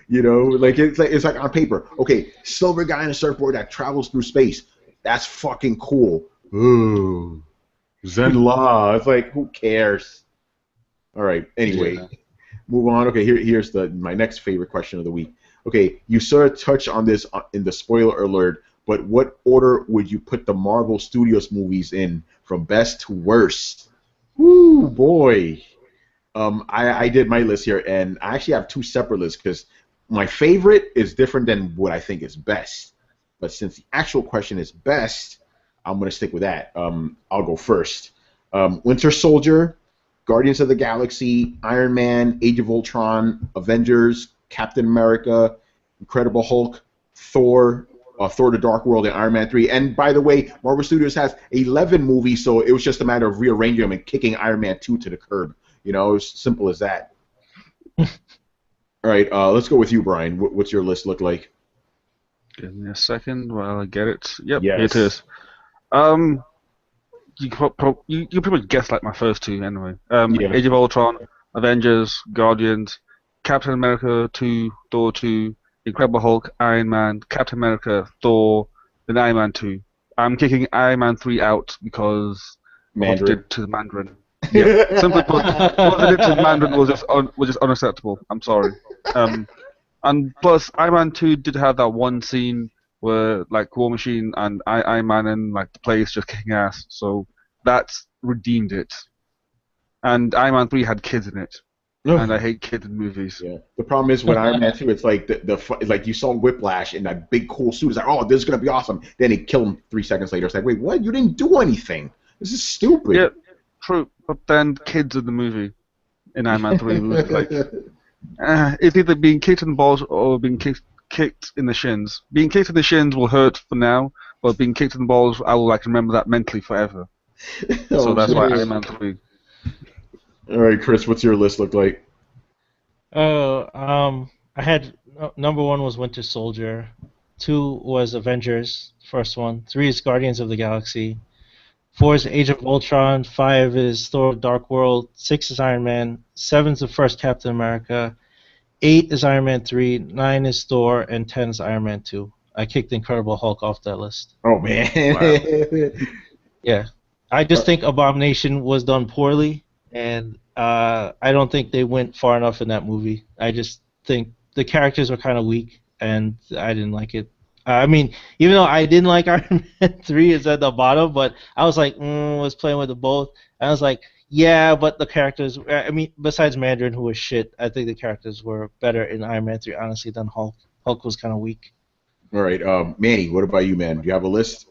It's like on paper. Okay, silver guy on a surfboard that travels through space. That's fucking cool. Ooh. Zen-La. It's like, who cares? All right. Anyway, move on. Okay, here's my next favorite question of the week. Okay, you sort of touched on this in the spoiler alert, but what order would you put the Marvel Studios movies in, from best to worst? Woo, boy. I did my list here, and I actually have two separate lists because my favorite is different than what I think is best. But since the actual question is best, I'm going to stick with that. I'll go first. Winter Soldier, Guardians of the Galaxy, Iron Man, Age of Ultron, Avengers, Captain America, Incredible Hulk, Thor, Thor: The Dark World, and Iron Man 3. And by the way, Marvel Studios has 11 movies, so it was just a matter of rearranging them and kicking Iron Man 2 to the curb. It's simple as that. All right, let's go with you, Brian. What's your list look like? Give me a second while I get it. Yep, Yes. Here it is. You pretty much guessed like my first two anyway. Age of Ultron, Avengers, Guardians, Captain America 2, Thor 2, Incredible Hulk, Iron Man, Captain America, Thor, then Iron Man 2. I'm kicking Iron Man 3 out because what it did to the Mandarin. Yeah, simply put, what it did to the Mandarin was just unacceptable. I'm sorry. And plus, Iron Man 2 did have that one scene where like War Machine and Iron Man in like the place just kicking ass, so that's redeemed it. And Iron Man 3 had kids in it, and I hate kids in movies. Yeah. The problem is with Iron Man 2, it's like it's like you saw Whiplash in that big cool suit. It's like, oh, this is gonna be awesome. Then he killed him 3 seconds later. It's like, wait, what? You didn't do anything. This is stupid. Yeah, true. But then kids in the movie in Iron Man 3 was like, it's either being kicked in the balls or being kicked in the shins. Being kicked in the shins will hurt for now, but being kicked in the balls, I will like remember that mentally forever. So that's why Iron Man 3. All right, Chris, what's your list look like? I had number 1 was Winter Soldier, 2 was Avengers, first one, 3 is Guardians of the Galaxy, 4 is Age of Ultron, 5 is Thor: Dark World, 6 is Iron Man, 7 is the first Captain America, 8 is Iron Man 3, 9 is Thor, and 10 is Iron Man 2. I kicked the Incredible Hulk off that list. Oh, man. Wow. Yeah. I just think Abomination was done poorly, and I don't think they went far enough in that movie. I just think the characters were kind of weak, and I didn't like it. I mean, even though I didn't like Iron Man 3 is at the bottom, but I was like, was playing with the both. And I was like, yeah, but the characters, I mean, besides Mandarin, who was shit, I think the characters were better in Iron Man 3, honestly, than Hulk. Hulk was kind of weak. All right, Manny, what about you, man? Do you have a list?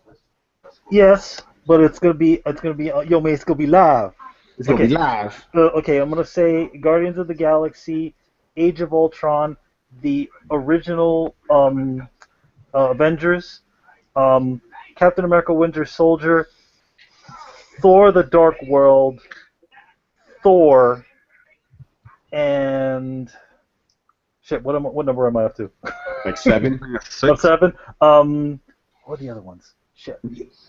Yes, but it's gonna be yo man, it's gonna be live. It's gonna be live. Okay, I'm gonna say Guardians of the Galaxy, Age of Ultron, the original Avengers, Captain America: Winter Soldier, Thor: The Dark World, Thor, and shit. What number am I up to? Like 7? Up 7. What are the other ones? Shit.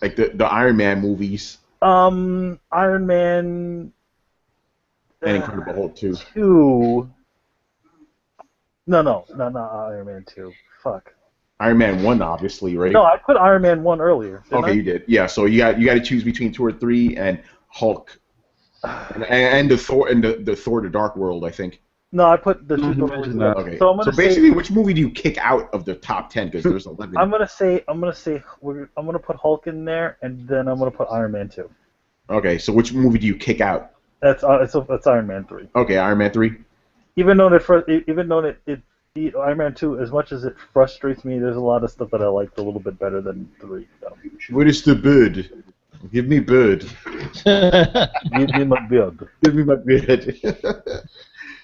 Like the Iron Man movies. Iron Man. And Incredible Hulk 2. 2. No, not Iron Man 2. Fuck. Iron Man 1, obviously, right? No, I put Iron Man 1 earlier. Okay, you did. Yeah, so you got to choose between 2 or 3 and Hulk, and the Thor and the Thor: The Dark World, I think. No, I put the 2. Okay. So I'm gonna basically, which movie do you kick out of the top 10? Because there's 11. I'm gonna put Hulk in there, and then I'm gonna put Iron Man 2. Okay, so which movie do you kick out? That's Iron Man 3. Okay, Iron Man 3. Even though Iron Man 2, as much as it frustrates me, there's a lot of stuff that I liked a little bit better than 3. So. What is the bird? Give me bird. Give me my bird. Give me my bird.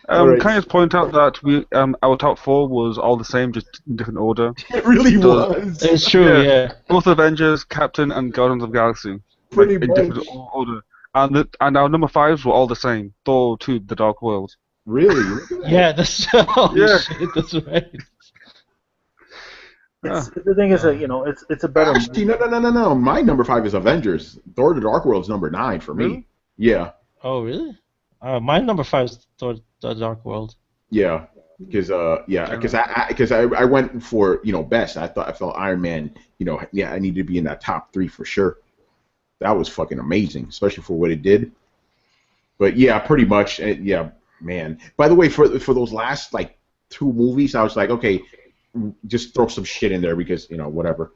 Can I just point out that our top 4 was all the same, just in different order. It really was. It's true, yeah. Both Avengers, Captain, and Guardians of the Galaxy. Pretty in much. different order. And our number 5s were all the same. Thor 2, The Dark World. Really? Yeah, that's shit, that's right. The thing is that it's a better. Actually, no. My number 5 is Avengers. Thor: The Dark World is number 9 for me. Really? Yeah. Oh, really? My number 5 is Thor: The Dark World. Yeah. Because I went for best. I felt Iron Man. I needed to be in that top 3 for sure. That was fucking amazing, especially for what it did. But yeah, pretty much. Yeah, man. By the way, for those last 2 movies, I was like, okay, just throw some shit in there because whatever.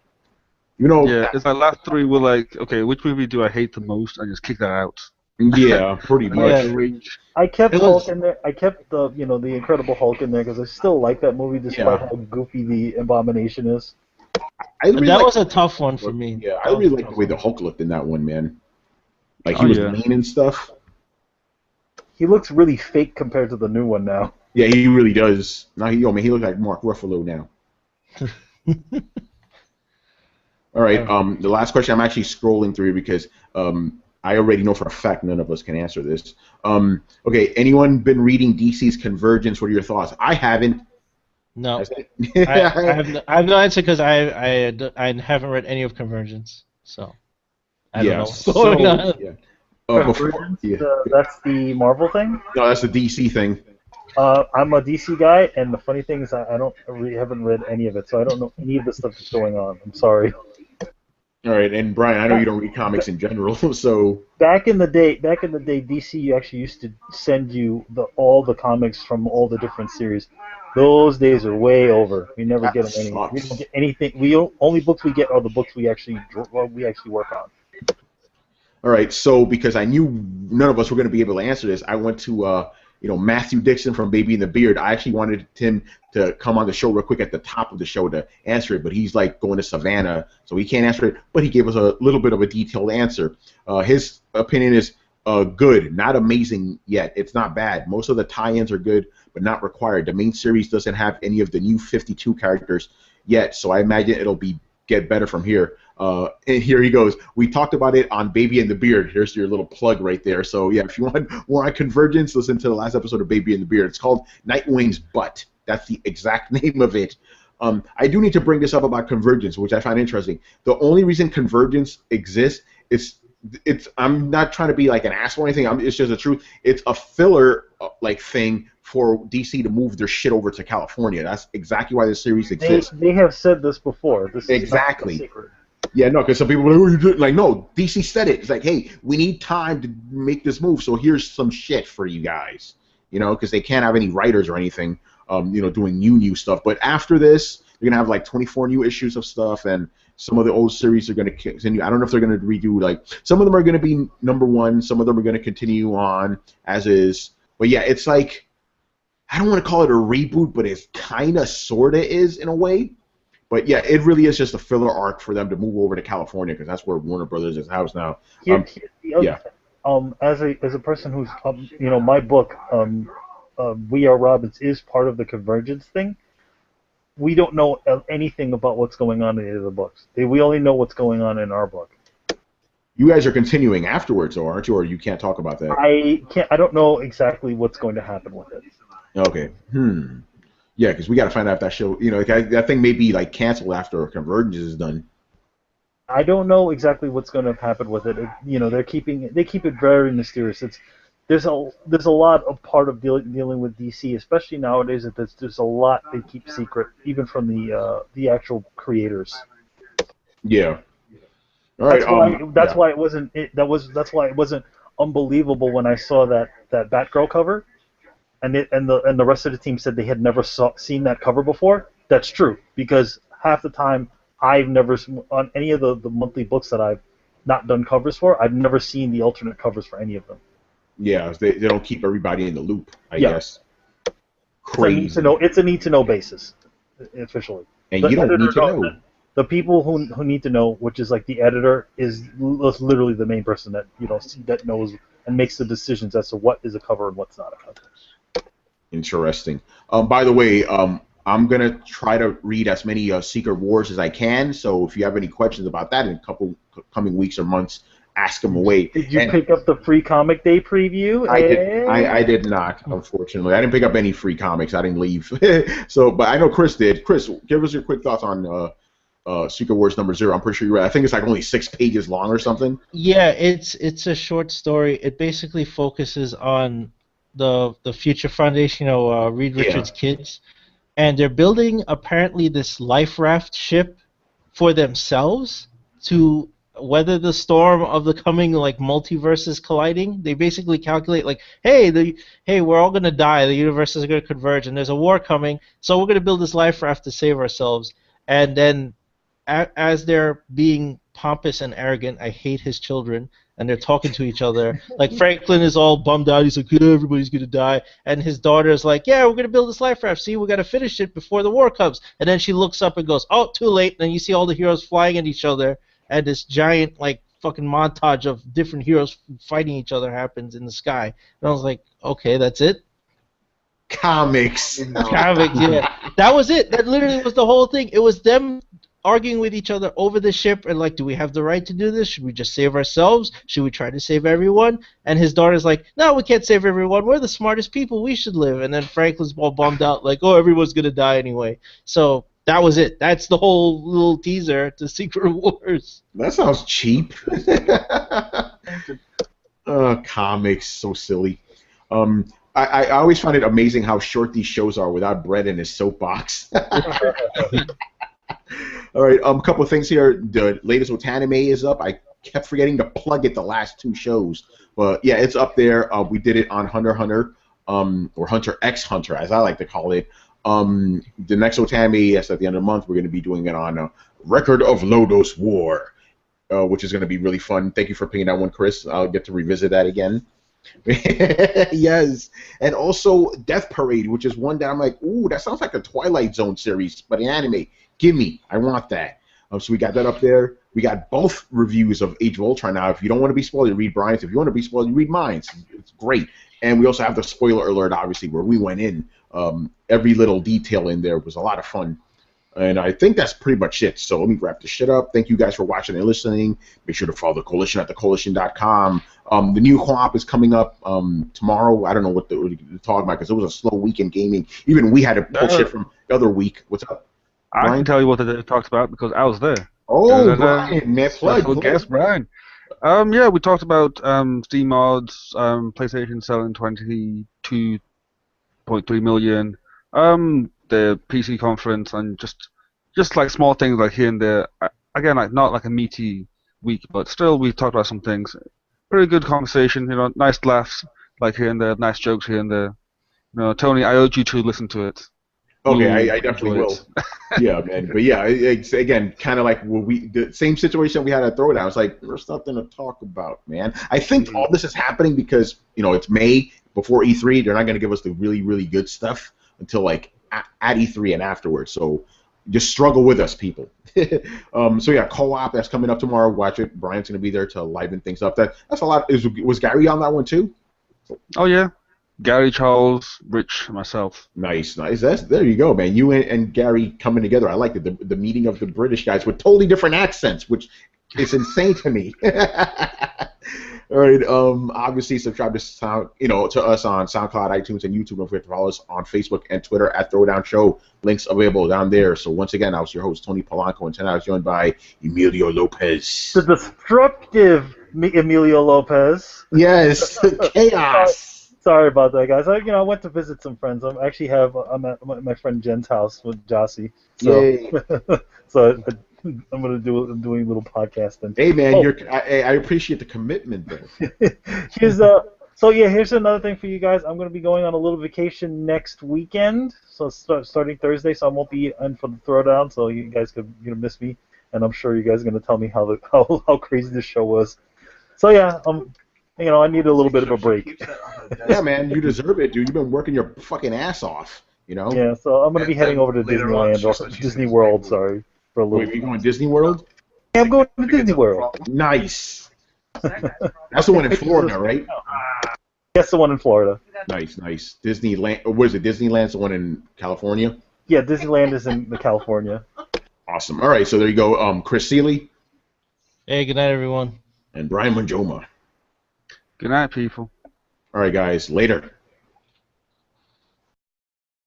Yeah, it's my last 3 were like, okay, which movie do I hate the most? I just kick that out. Yeah, pretty much. I kept Hulk in there. I kept the Incredible Hulk in there because I still like that movie despite how goofy the Abomination is. That was a tough one for me. Yeah, I really like the way the Hulk looked in that one, man. Like he was lean and stuff. He looks really fake compared to the new one now. Yeah, he really does. Now he looks like Mark Ruffalo now. All right. The last question. I'm actually scrolling through because I already know for a fact none of us can answer this. Okay. Anyone been reading DC's Convergence? What are your thoughts? I haven't. No. I have no answer because I haven't read any of Convergence, so I don't know what's going on. Yeah. That's the Marvel thing? No, that's the DC thing. I'm a DC guy, and the funny thing is haven't read any of it, so I don't know any of the stuff that's going on. I'm sorry. All right, and Brian, I know you don't read comics in general, so back in the day, DC actually used to send you all the comics from all the different series. Those days are way over. We never get them anymore. We don't get anything. Only books we get are the books we actually work on. All right, so because I knew none of us were going to be able to answer this, I went to Matthew Dixon from Baby and the Beard. I actually wanted him to come on the show real quick at the top of the show to answer it, but he's going to Savannah, so he can't answer it. But he gave us a little bit of a detailed answer. His opinion is good, not amazing yet. It's not bad. Most of the tie-ins are good, but not required. The main series doesn't have any of the new 52 characters yet, so I imagine it'll get better from here. And here he goes. We talked about it on Baby and the Beard. Here's your little plug right there. So yeah, if you want more on Convergence, listen to the last episode of Baby and the Beard. It's called Nightwing's Butt. That's the exact name of it. I do need to bring this up about Convergence, which I find interesting. The only reason Convergence exists is I'm not trying to be like an asshole or anything. It's just the truth. It's a filler thing for DC to move their shit over to California. That's exactly why this series exists. They have said this before. This is exactly. not a secret. Yeah, no, because some people are like, oh, you did like, no, DC said it. It's like, hey, we need time to make this move, so here's some shit for you guys. You know, because they can't have any writers or anything, doing new stuff. But after this, they're gonna have like 24 new issues of stuff, and some of the old series are gonna continue. I don't know if they're gonna redo, like, some of them are gonna be #1, some of them are gonna continue on as is. But yeah, it's like, I don't want to call it a reboot, but it's kind of, sort of is in a way. But yeah, it really is just a filler arc for them to move over to California, because that's where Warner Brothers is housed now. Here's the other thing. As a person who's my book, We Are Robins, is part of the Convergence thing. We don't know anything about what's going on in any of the books. We only know what's going on in our book. You guys are continuing afterwards, though, aren't you? Or you can't talk about that? I don't know exactly what's going to happen with it. Okay. Yeah, because we got to find out if that show, that thing may be like canceled after Convergence is done. I don't know exactly what's going to happen with it. They keep it very mysterious. There's a lot of part of dealing with DC, especially nowadays. That there's a lot they keep secret, even from the actual creators. Yeah. All right. That's why it wasn't unbelievable when I saw that Batgirl cover. And the rest of the team said they had never seen that cover before. That's true, because half the time I've never, on any of the monthly books that I've not done covers for, I've never seen the alternate covers for any of them. Yeah, they don't keep everybody in the loop, I guess. Crazy. It's a need to know basis, officially. And you don't need to know. The people who need to know, which is like the editor, is literally the main person that that knows and makes the decisions as to what is a cover and what's not a cover. Interesting. By the way, I'm going to try to read as many Secret Wars as I can, so if you have any questions about that in a couple coming weeks or months, ask them away. Did you pick up the free comic day preview? I did not, unfortunately. I didn't pick up any free comics. I didn't leave. But I know Chris did. Chris, give us your quick thoughts on Secret Wars #0. I'm pretty sure you read. I think it's like only 6 pages long or something. Yeah, it's a short story. It basically focuses on the Future Foundation, Reed Richards' kids, and they're building apparently this life raft ship for themselves to weather the storm of the coming multiverses colliding. They basically calculate hey, we're all gonna die. The universes are gonna converge, and there's a war coming. So we're gonna build this life raft to save ourselves. And then, as they're being pompous and arrogant, I hate his children. And they're talking to each other. Like, Franklin is all bummed out. He's like, yeah, everybody's going to die. And his daughter's like, yeah, we're going to build this life raft. See, we got to finish it before the war comes. And then she looks up and goes, oh, too late. And then you see all the heroes flying at each other. And this giant, fucking montage of different heroes fighting each other happens in the sky. And I was like, okay, that's it? Comics. Comics, yeah. That was it. That literally was the whole thing. It was them arguing with each other over the ship, and do we have the right to do this? Should we just save ourselves? Should we try to save everyone? And his daughter's like, no, we can't save everyone. We're the smartest people. We should live. And then Franklin's all bummed out, oh, everyone's going to die anyway. So that was it. That's the whole little teaser to Secret Wars. That sounds cheap. Comics, so silly. I always find it amazing how short these shows are without Brett in his soapbox. All right, a couple of things here. The latest Otanime is up. I kept forgetting to plug it the last 2 shows. But yeah, it's up there. We did it on Hunter x Hunter, or Hunter x Hunter, as I like to call it. The next Otanime, yes, at the end of the month, we're going to be doing it on Record of Lodos War, which is going to be really fun. Thank you for picking that one, Chris. I'll get to revisit that again. Yes, and also Death Parade, which is one that I'm like, ooh, that sounds like a Twilight Zone series, but an anime. Give me, I want that. So we got that up there. We got both reviews of Age of Ultron now. If you don't want to be spoiled, you read Brian's. If you want to be spoiled, you read mine's. It's great. And we also have the spoiler alert, obviously, where we went in. Every little detail in there was a lot of fun. And I think that's pretty much it. So let me wrap this shit up. Thank you guys for watching and listening. Make sure to follow the Coalition at thecoalition.com. The new co-op is coming up tomorrow. I don't know what to talk about because it was a slow week in gaming. Even we had to pull shit from the other week. What's up, Brian? I can tell you what it talks about because I was there. Oh, Brian, man, plug. Guess, Brian. Yeah, we talked about Steam mods, PlayStation selling 22.3 million. The PC conference and just like small things like here and there. again, like not like a meaty week, but still we talked about some things. Pretty good conversation, nice laughs like here and there, nice jokes here and there. Tony, I urge you to listen to it. Okay, I definitely will. Yeah, man. But yeah, it's again kind of like the same situation we had at Throwdown. It's like there's nothing to talk about, man. I think all this is happening because it's May before E3. They're not going to give us the really, really good stuff until like at E3 and afterwards. So just struggle with us, people. So yeah, co-op that's coming up tomorrow. Watch it. Brian's going to be there to liven things up. That's a lot. Was Gary on that one too? Oh yeah. Gary, Charles, Rich, myself. Nice. There you go, man. You and Gary coming together. I like it. The meeting of the British guys with totally different accents, which is insane to me. All right. Obviously, subscribe to to us on SoundCloud, iTunes, and YouTube. Don't forget to follow us on Facebook and Twitter at Throwdown Show. Links available down there. So once again, I was your host Tony Polanco, and tonight I was joined by Emilio Lopez. The destructive Emilio Lopez. Yes. Chaos. Sorry about that, guys. I went to visit some friends. I'm at my friend Jen's house with Jossie. So, so I'm doing a little podcasting. Hey man, I appreciate the commitment there. Here's another thing for you guys. I'm gonna be going on a little vacation next weekend. So starting Thursday, so I won't be in for the Throwdown. So you guys could miss me, and I'm sure you guys are gonna tell me how crazy this show was. So yeah, I need a little bit of a break. Yeah, man, you deserve it, dude. You've been working your fucking ass off, Yeah, so I'm going to be heading over to Disneyland, or Disney World, sorry, for a little. Wait, are you going to Disney World? Yeah, I'm going to Disney World. Nice. That's the one in Florida, right? Yes, the one in Florida. Nice. Disneyland. What is it? Disneyland's the one in California? Yeah, Disneyland is in California. Awesome. All right, so there you go. Chris Seeley. Hey, good night, everyone. And Brian Manjoma. Good night, people. All right, guys. Later.